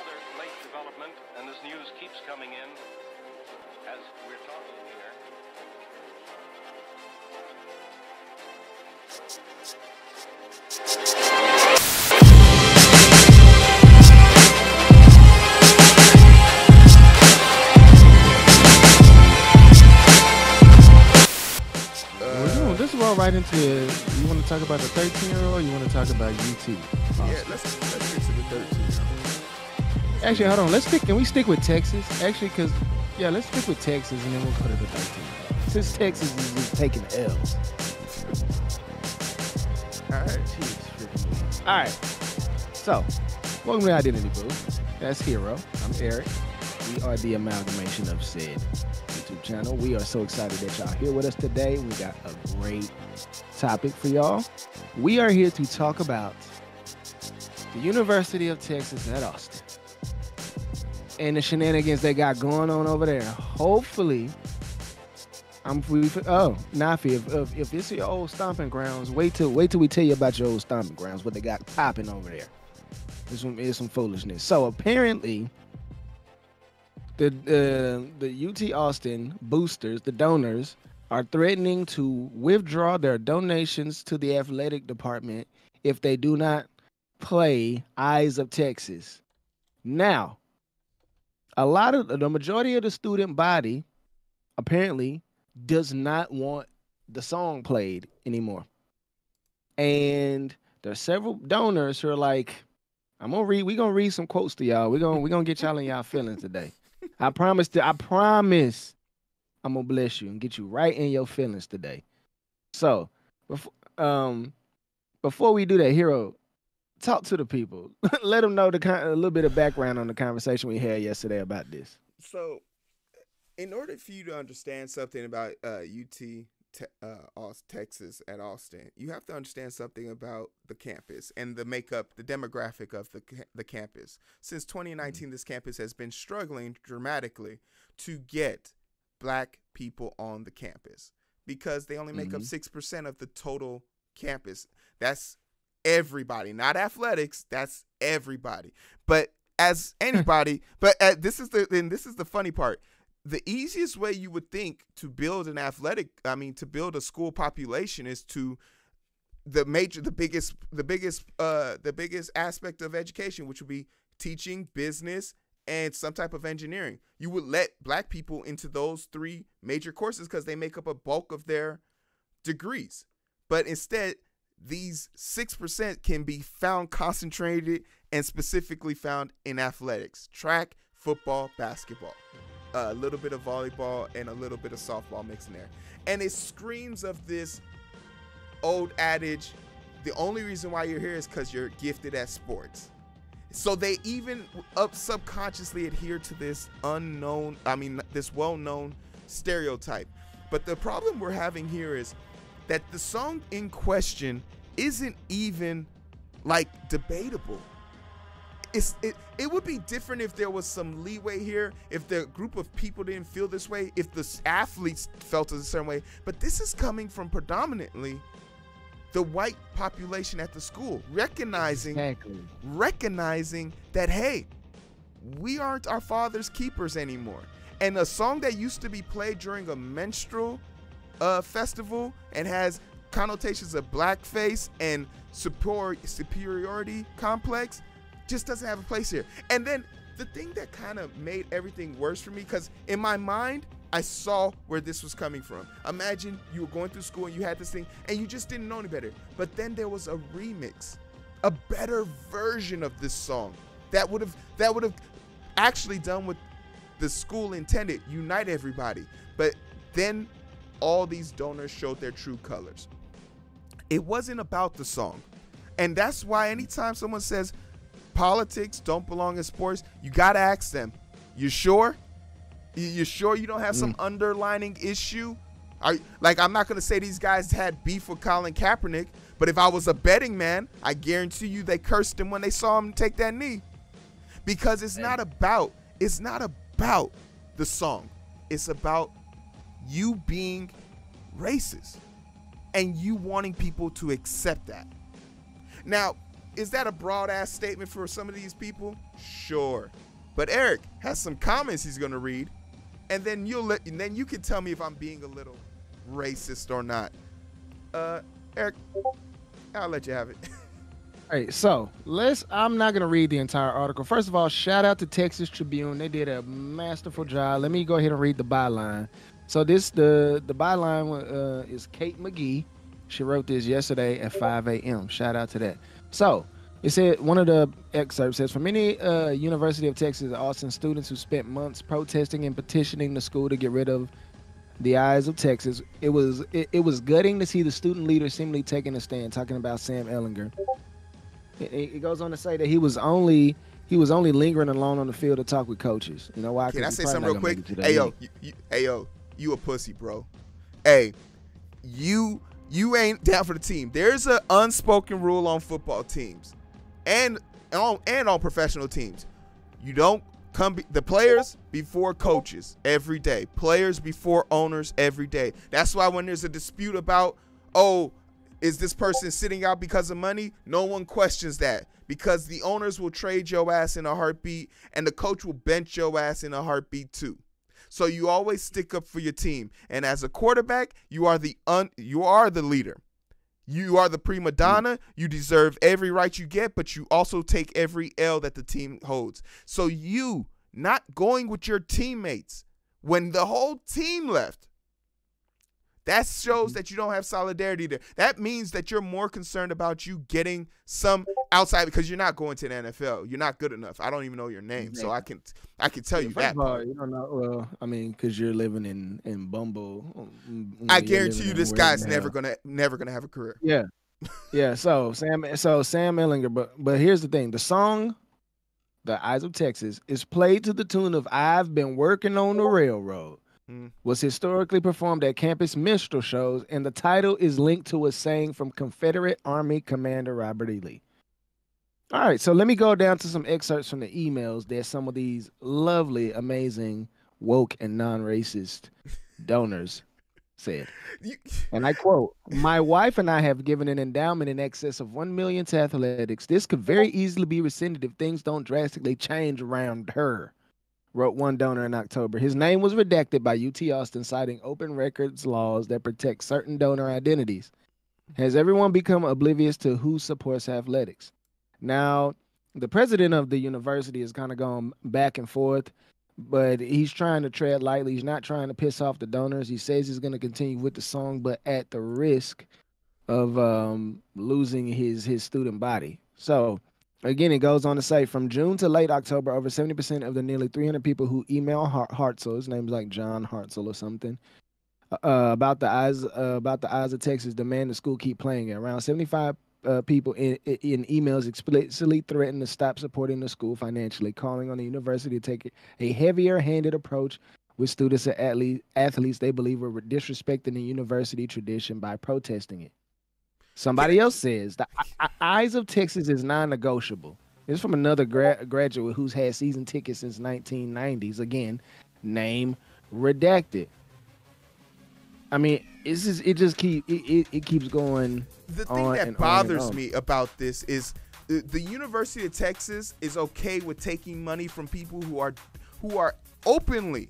another late development, and this news keeps coming in as we're talking here. This is roll right into it. You want to talk about the 13-year-old or you want to talk about UT? Yeah, let's get to the 13-year-old. Actually, hold on. Can we stick with Texas? Actually, because, let's stick with Texas and then we'll go to the 13-year-old. Since Texas is just taking L's. All right. Jeez, all right. So, welcome to Identity Booth. That's Heero. I'm Eric. We are the amalgamation of said YouTube channel. We are so excited that y'all here with us today. We got a great topic for y'all. We are here to talk about the University of Texas at Austin and the shenanigans they got going on over there. Hopefully, if this is your old stomping grounds, wait till we tell you about your old stomping grounds, what they got popping over there. It's some foolishness. So apparently, the UT Austin boosters, the donors, are threatening to withdraw their donations to the athletic department if they do not play Eyes of Texas. Now, the majority of the student body apparently does not want the song played anymore. And there's several donors who are like, we're gonna read some quotes to y'all. We're gonna get y'all in y'all feelings today. I promise I'm gonna bless you and get you right in your feelings today. So before we do that, Heero, talk to the people. Let them know a little bit of background on the conversation we had yesterday about this. So, in order for you to understand something about Texas at Austin, you have to understand something about the campus and the makeup, the demographic of the campus. Since 2019, this campus has been struggling dramatically to get Black people on the campus because they only make up 6% of the total campus. That's everybody, not athletics. That's everybody. But as anybody, this is the funny part. The easiest way you would think to build to build a school population is to the biggest aspect of education, which would be teaching, business, and some type of engineering. You would let Black people into those three major courses because they make up a bulk of their degrees. But instead, these 6% can be found concentrated and specifically found in athletics: track, football, basketball. A little bit of volleyball and a little bit of softball mixed in there. And it screams of this old adage, the only reason why you're here is because you're gifted at sports. So they even subconsciously adhere to this this well-known stereotype. But the problem we're having here is that the song in question isn't even debatable. It would be different if there was some leeway here, if the group of people didn't feel this way, if the athletes felt a certain way. But this is coming from predominantly the white population at the school, recognizing that, hey, we aren't our father's keepers anymore. And a song that used to be played during a menstrual festival and has connotations of blackface and superiority complex just doesn't have a place here. And then the thing that kind of made everything worse for me, because in my mind, I saw where this was coming from. Imagine you were going through school and you had this thing and you just didn't know any better. But then there was a remix, a better version of this song that would have actually done what the school intended, unite everybody. But then all these donors showed their true colors. It wasn't about the song. And that's why anytime someone says politics don't belong in sports, you got to ask them, you sure? You sure you don't have some underlining issue? I'm not going to say these guys had beef with Colin Kaepernick, but if I was a betting man, I guarantee you they cursed him when they saw him take that knee. Because it's not about the song. It's about you being racist and you wanting people to accept that. Now, is that a broad ass statement for some of these people? Sure. But Eric has some comments he's gonna read, and then you can tell me if I'm being a little racist or not. Eric, I'll let you have it. All right, so I'm not gonna read the entire article. First of all, shout out to Texas Tribune. They did a masterful job. Let me go ahead and read the byline. So the byline is Kate McGee. She wrote this yesterday at 5 a.m. Shout out to that. So it said, one of the excerpts says, for many University of Texas Austin students who spent months protesting and petitioning the school to get rid of the eyes of Texas, it was gutting to see the student leader seemingly taking a stand, talking about Sam Ellinger. It goes on to say that he was only lingering alone on the field to talk with coaches. You know why? Can I say something real quick? Hey yo, you a pussy, bro. Hey, you ain't down for the team. There's an unspoken rule on football teams, and on professional teams. You don't the players before coaches every day. Players before owners every day. That's why when there's a dispute about, oh, is this person sitting out because of money? No one questions that, because the owners will trade your ass in a heartbeat, and the coach will bench your ass in a heartbeat too. So you always stick up for your team. And as a quarterback, you are the leader. You are the prima donna. You deserve every right you get, but you also take every L that the team holds. So you not going with your teammates when the whole team left, that shows that you don't have solidarity there. That means that you're more concerned about you getting some outside, because you're not going to the NFL. You're not good enough. I don't even know your name, so I can tell you that. First of all, you don't know. Well, I mean, because you're living in Bumble. I guarantee you, this guy's never gonna have a career. Yeah, yeah. So Sam Ellinger. But here's the thing: the song, "The Eyes of Texas," is played to the tune of "I've Been Working on the Railroad." Was historically performed at campus minstrel shows, and the title is linked to a saying from Confederate Army Commander Robert E. Lee. All right, so let me go down to some excerpts from the emails that some of these lovely, amazing, woke, and non-racist donors said. And I quote, "My wife and I have given an endowment in excess of $1 million to athletics. This could very easily be rescinded if things don't drastically change around her," wrote one donor in October. His name was redacted by UT Austin, citing open records laws that protect certain donor identities. Has everyone become oblivious to who supports athletics? Now, the president of the university has kind of gone back and forth, but he's trying to tread lightly. He's not trying to piss off the donors. He says he's going to continue with the song, but at the risk of losing his student body. So, again, it goes on to say, from June to late October, over 70% of the nearly 300 people who email Hartzell, his name's like John Hartzell or something, about the eyes of Texas, demand the school keep playing it. Around 75 people in emails explicitly threaten to stop supporting the school financially, calling on the university to take a heavier-handed approach with students and athletes they believe were disrespecting the university tradition by protesting it. Somebody else says the Eyes of Texas is non-negotiable. It's from another graduate who's had season tickets since 1990s. Again, name redacted. I mean, it keeps going. The thing that bothers me about this is the University of Texas is okay with taking money from people who are openly,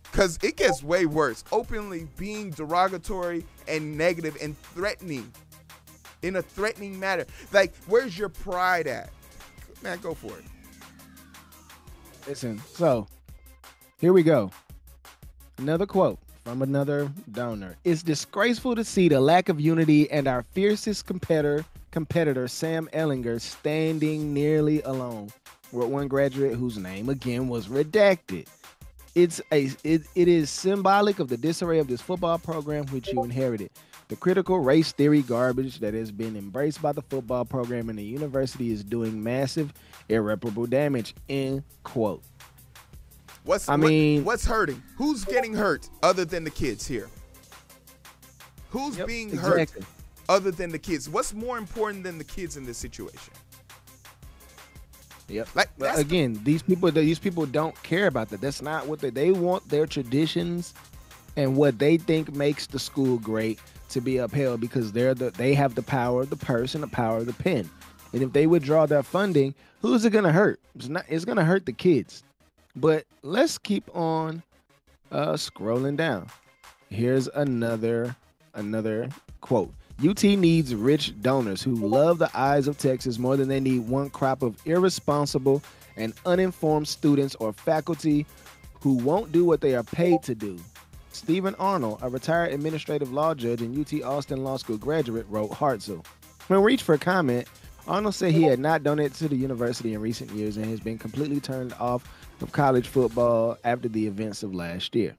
because it gets way worse, openly being derogatory and negative and threatening. In a threatening manner. Like, where's your pride at? Man, go for it. Listen, so here we go. Another quote from another donor. "It's disgraceful to see the lack of unity and our fiercest competitor Sam Ellinger standing nearly alone," wrote one graduate whose name again was redacted. It is symbolic of the disarray of this football program which you inherited. The critical race theory garbage that has been embraced by the football program and the university is doing massive, irreparable damage, end quote. What's hurting? Who's getting hurt other than the kids here? Who's being hurt other than the kids? What's more important than the kids in this situation? Yep. Again, these people don't care about that. That's not what they want. Their traditions and what they think makes the school great to be upheld, because they have the power of the purse and the power of the pen. And if they withdraw their funding, who's it going to hurt? It's going to hurt the kids. But let's keep on scrolling down. Here's another quote. UT needs rich donors who love the eyes of Texas more than they need one crop of irresponsible and uninformed students or faculty who won't do what they are paid to do. Stephen Arnold, a retired administrative law judge and UT Austin Law School graduate, wrote Hartzell. When reached for comment, Arnold said he had not donated to the university in recent years and has been completely turned off of college football after the events of last year.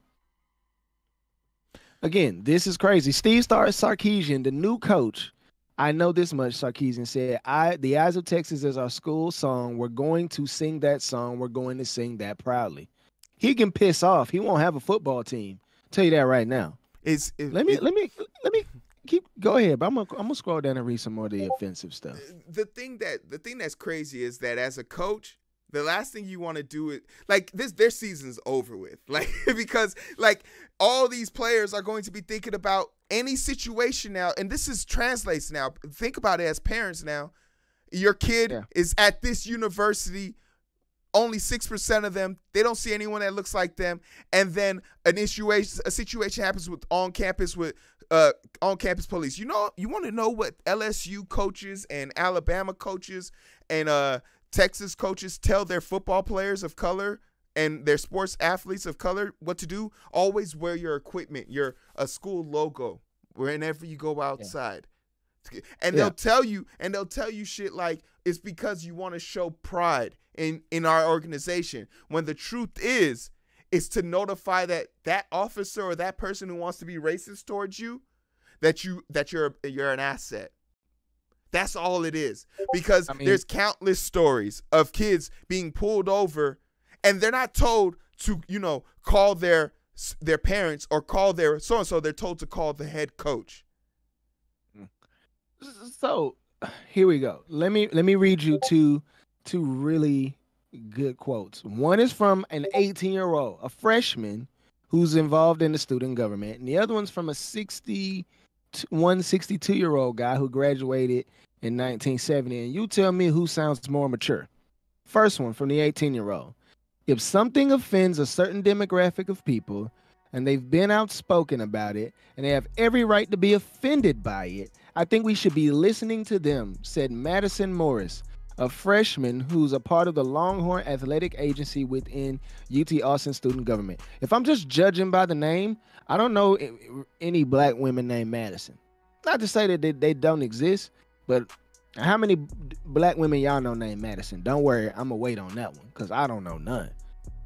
Again, this is crazy. Steve Sarkisian, the new coach, I know this much, Sarkisian said, The Eyes of Texas is our school song. We're going to sing that song. We're going to sing that proudly. He can piss off. He won't have a football team. Tell you that right now. Let me keep go ahead, but I'm gonna scroll down and read some more of the offensive stuff. The thing that's crazy is that as a coach, the last thing you want to do is like their season's over with. Like because like all these players are going to be thinking about any situation now, and this translates now. Think about it as parents now. Your kid is at this university. Only 6% of them, they don't see anyone that looks like them. And then a situation happens with on-campus police. You want to know what LSU coaches and Alabama coaches and Texas coaches tell their football players of color and their sports athletes of color what to do? Always wear your equipment, a school logo whenever you go outside. And they'll tell you shit like it's because you want to show pride in our organization, when the truth is to notify that officer or that person who wants to be racist towards you that you're an asset. That's all it is. Because there's countless stories of kids being pulled over and they're not told to, call their parents or call their so-and-so. They're told to call the head coach. So here we go. Let me read you two really good quotes. One is from an 18-year-old, a freshman who's involved in the student government, and the other one's from a 62-year-old guy who graduated in 1970. And you tell me who sounds more mature. First one from the 18-year-old. If something offends a certain demographic of people and they've been outspoken about it and they have every right to be offended by it, I think we should be listening to them, said Madison Morris, a freshman who's a part of the Longhorn Athletic Agency within UT Austin student government. If I'm just judging by the name, I don't know any black women named Madison. Not to say that they don't exist, but how many black women y'all know named Madison? Don't worry, I'm going to wait on that one because I don't know none.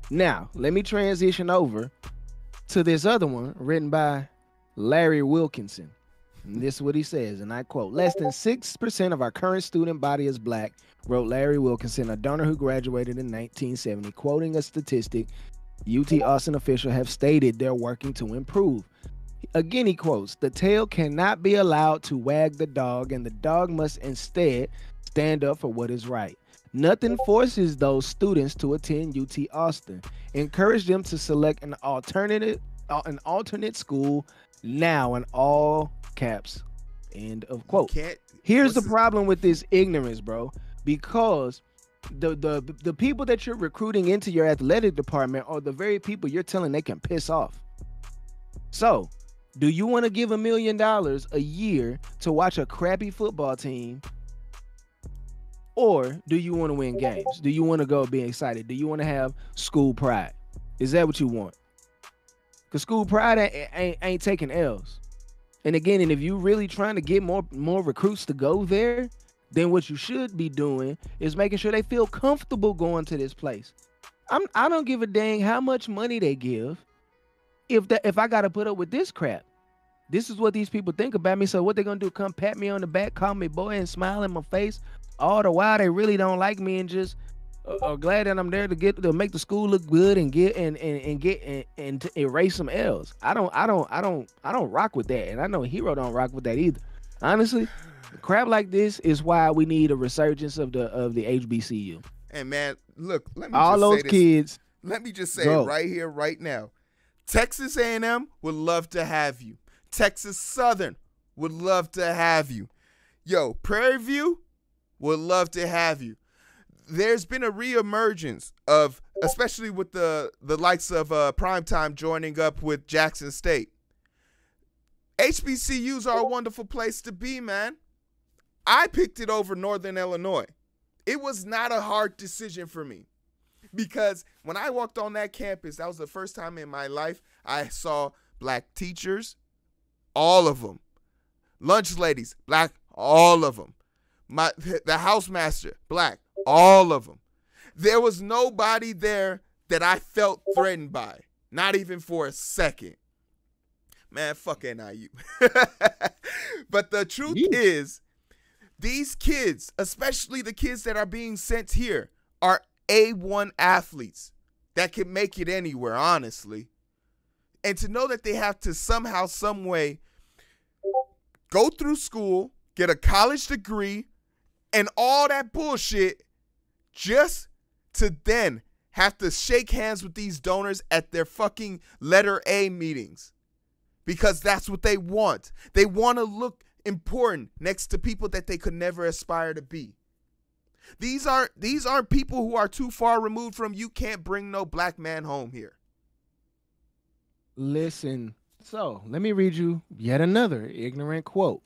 Now, let me transition over to this other one written by Larry Wilkinson. And this is what he says, and I quote, "Less than 6% of our current student body is black," wrote Larry Wilkinson, a donor who graduated in 1970, quoting a statistic UT Austin officials have stated they're working to improve. Again, he quotes, "The tail cannot be allowed to wag the dog, and the dog must instead stand up for what is right. Nothing forces those students to attend UT Austin. Encourage them to select an alternate school now," in all caps. End of quote. Here's the problem with this ignorance, bro, because the people that you're recruiting into your athletic department are the very people you're telling they can piss off. So, do you want to give $1 million a year to watch a crappy football team? Or do you want to win games? Do you want to go be excited? Do you want to have school pride? Is that what you want? Because school pride ain't taking L's. And again, if you're really trying to get more recruits to go there, then what you should be doing is making sure they feel comfortable going to this place. I don't give a dang how much money they give if I got to put up with this crap. This is what these people think about me. So what they going to do, come pat me on the back, call me boy, and smile in my face? All the while they really don't like me and just are glad that I'm there to make the school look good and get and to erase some L's. I don't rock with that, and I know Heero don't rock with that either. Honestly, crap like this is why we need a resurgence of the HBCU. And man, look, let me all just those say this. kids. Let me just say it right here, right now. Texas A&M would love to have you. Texas Southern would love to have you. Yo, Prairie View, Would love to have you. There's been a reemergence of, especially with the likes of Primetime joining up with Jackson State. HBCUs are a wonderful place to be, man. I picked it over Northern Illinois. It was not a hard decision for me because when I walked on that campus, that was the first time in my life I saw black teachers, all of them. Lunch ladies, black, all of them. The housemaster, black, all of them. There was nobody there that I felt threatened by, not even for a second. Man, fuck NIU. But the truth is, these kids, especially the kids that are being sent here, are A1 athletes that can make it anywhere, honestly. And to know that they have to somehow, some way, go through school, get a college degree, and all that bullshit just to then have to shake hands with these donors at their fucking letter A meetings. Because that's what they want. They want to look important next to people that they could never aspire to be. These aren't people who are too far removed from you can't bring no black man home here. Listen, so let me read you yet another ignorant quote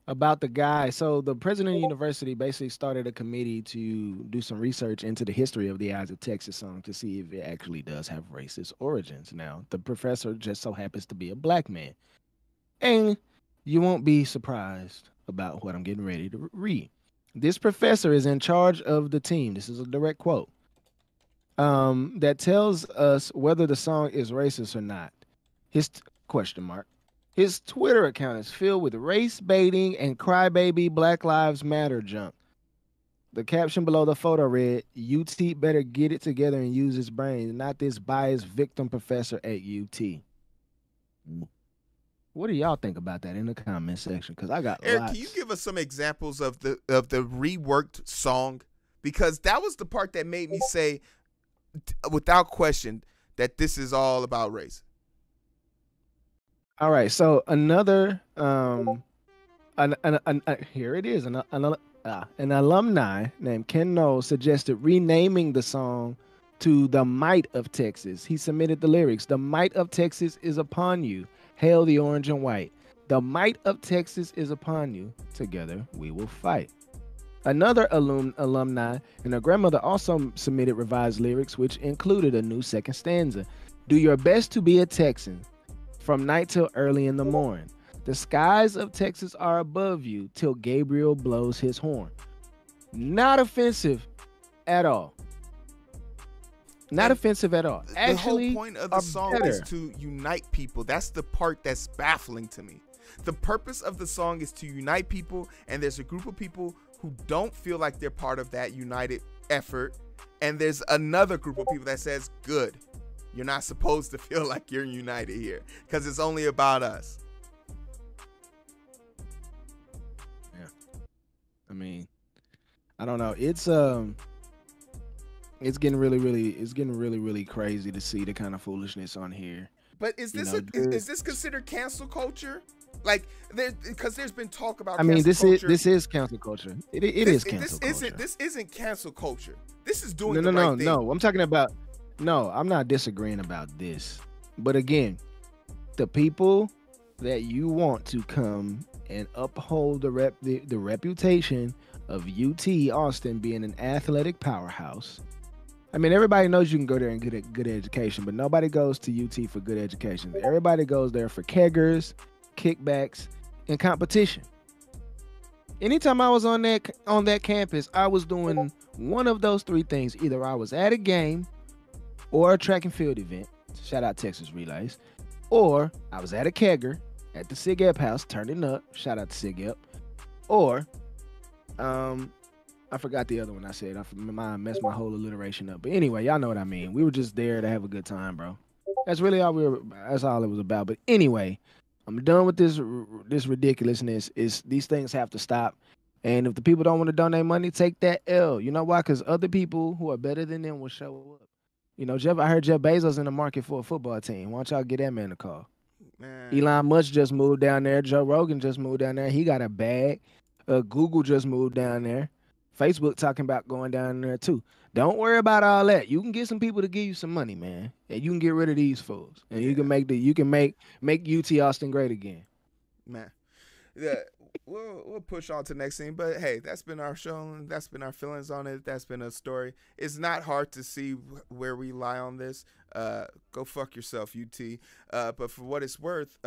about the guy. So the president of the university basically started a committee to do some research into the history of the Eyes of Texas song to see if it actually does have racist origins. Now, the professor just so happens to be a black man. And you won't be surprised about what I'm getting ready to read. This professor is in charge of the team. This is a direct quote. That tells us whether the song is racist or not. His question mark. His Twitter account is filled with race baiting and crybaby Black Lives Matter junk. The caption below the photo read, UT better get it together and use his brain, not this biased victim professor at UT. What do y'all think about that in the comment section? Because I got Eric, lots. can you give us some examples of the reworked song? Because that was the part that made me say, without question, that this is all about race. All right, so another here it is. An alumni named Ken Knowles suggested renaming the song to "The Might of Texas." He submitted the lyrics: "The might of Texas is upon you. Hail the orange and white. The might of Texas is upon you. Together we will fight." Another alumni and her grandmother also submitted revised lyrics, which included a new second stanza. "Do your best to be a Texan. From night till early in the morning. The skies of Texas are above you till Gabriel blows his horn." Not offensive at all. Not offensive at all. Actually, the whole point of the song is to unite people. That's the part that's baffling to me. The purpose of the song is to unite people, and there's a group of people who don't feel like they're part of that united effort, and there's another group of people that says, good. You're not supposed to feel like you're united here because it's only about us. Yeah. I mean, I don't know. It's getting really crazy to see the kind of foolishness on here. But is this is this considered cancel culture? Like, because there's been talk about. This is cancel culture. It is cancel culture. This isn't cancel culture. This is doing No. I'm talking about. No, I'm not disagreeing about this. But again, the people that you want to come and uphold the reputation of UT Austin being an athletic powerhouse. I mean, everybody knows you can go there and get a good education, but nobody goes to UT for good education. Everybody goes there for keggers, kickbacks, and competition. Anytime I was on that campus, I was doing one of those three things. Either I was at a game or a track and field event, shout out Texas Relays, or I was at a kegger at the Sig Ep house turning up, shout out to Sig Ep, or I forgot the other one I said. I messed my whole alliteration up. But anyway, y'all know what I mean. We were just there to have a good time, bro. That's really all that's all it was about. But anyway, I'm done with this ridiculousness. These things have to stop. And if the people don't want to donate money, take that L. You know why? Because other people who are better than them will show up. You know, I heard Jeff Bezos in the market for a football team. Why don't y'all get that man a call? Man. Elon Musk just moved down there. Joe Rogan just moved down there. He got a bag. Google just moved down there. Facebook talking about going down there too. Don't worry about all that. You can get some people to give you some money, man, and you can get rid of these fools, and you can make UT Austin great again. Man, yeah, we'll push on to the next thing. But hey, that's been our show. That's been our feelings on it. That's been a story. It's not hard to see where we lie on this. Go fuck yourself, UT. But for what it's worth,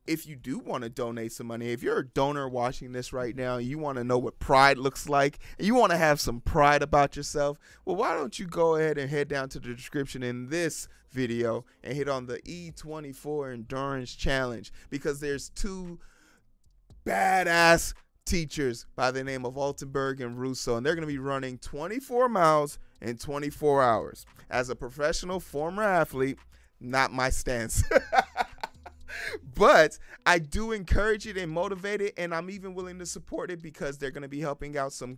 if you do want to donate some money, if you're a donor watching this right now, and you want to know what pride looks like, and you want to have some pride about yourself, well, why don't you go ahead and head down to the description in this video and hit on the E24 Endurance Challenge, because there's two badass teachers by the name of Altenberg and Russo, and they're going to be running 24 miles in 24 hours. As a professional former athlete, not my stance. But I do encourage it and motivate it, and I'm even willing to support it because they're going to be helping out some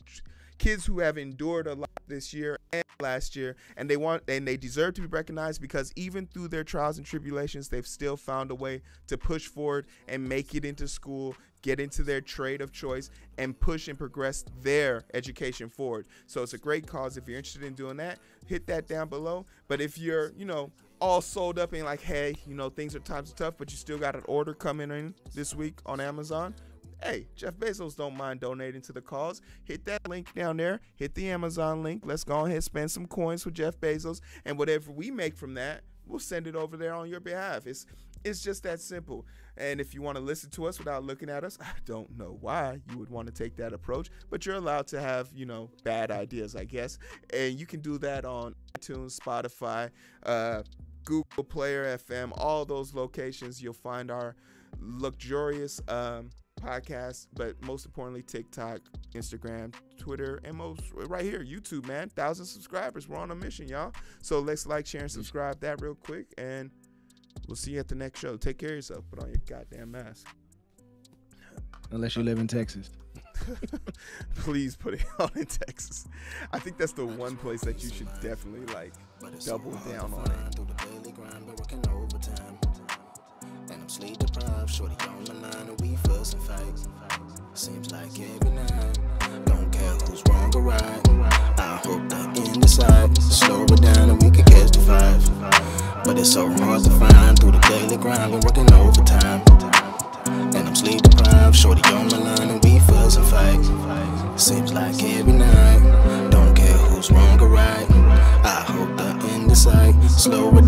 kids who have endured a lot this year and last year, and they deserve to be recognized because even through their trials and tribulations, they've still found a way to push forward and make it into school, get into their trade of choice, and push and progress their education forward. So it's a great cause. If you're interested in doing that, hit that down below. But if you're, all sold up and like, hey, things are times tough, but you still got an order coming in this week on Amazon, hey, Jeff Bezos don't mind donating to the cause. Hit that link down there. Hit the Amazon link. Let's go ahead and spend some coins with Jeff Bezos, and whatever we make from that, we'll send it over there on your behalf. It's just that simple. And if you want to listen to us without looking at us, I don't know why you would want to take that approach, but you're allowed to have, bad ideas, I guess. And you can do that on iTunes, Spotify, Google Player FM, all those locations. You'll find our luxurious podcast, but most importantly, TikTok, Instagram, Twitter, and right here, YouTube, man. 1,000 subscribers. We're on a mission, y'all. So let's like, share, and subscribe that real quick, and we'll see you at the next show. Take care of yourself. Put on your goddamn mask. Unless you live in Texas. Please put it on in Texas. I think that's the one place that you should definitely double down on it. And I'm sleep deprived, shorty on my line, and we fuss and fight. Seems like every night. Don't care who's wrong or right. I hope that in the side, slow it down and we can catch the five. But it's so hard to find through the daily grind, been working overtime. And I'm sleep deprived, shorty on my line, and we fuss and fight. Seems like every night. Don't care who's wrong or right. I hope that in the sight, slow it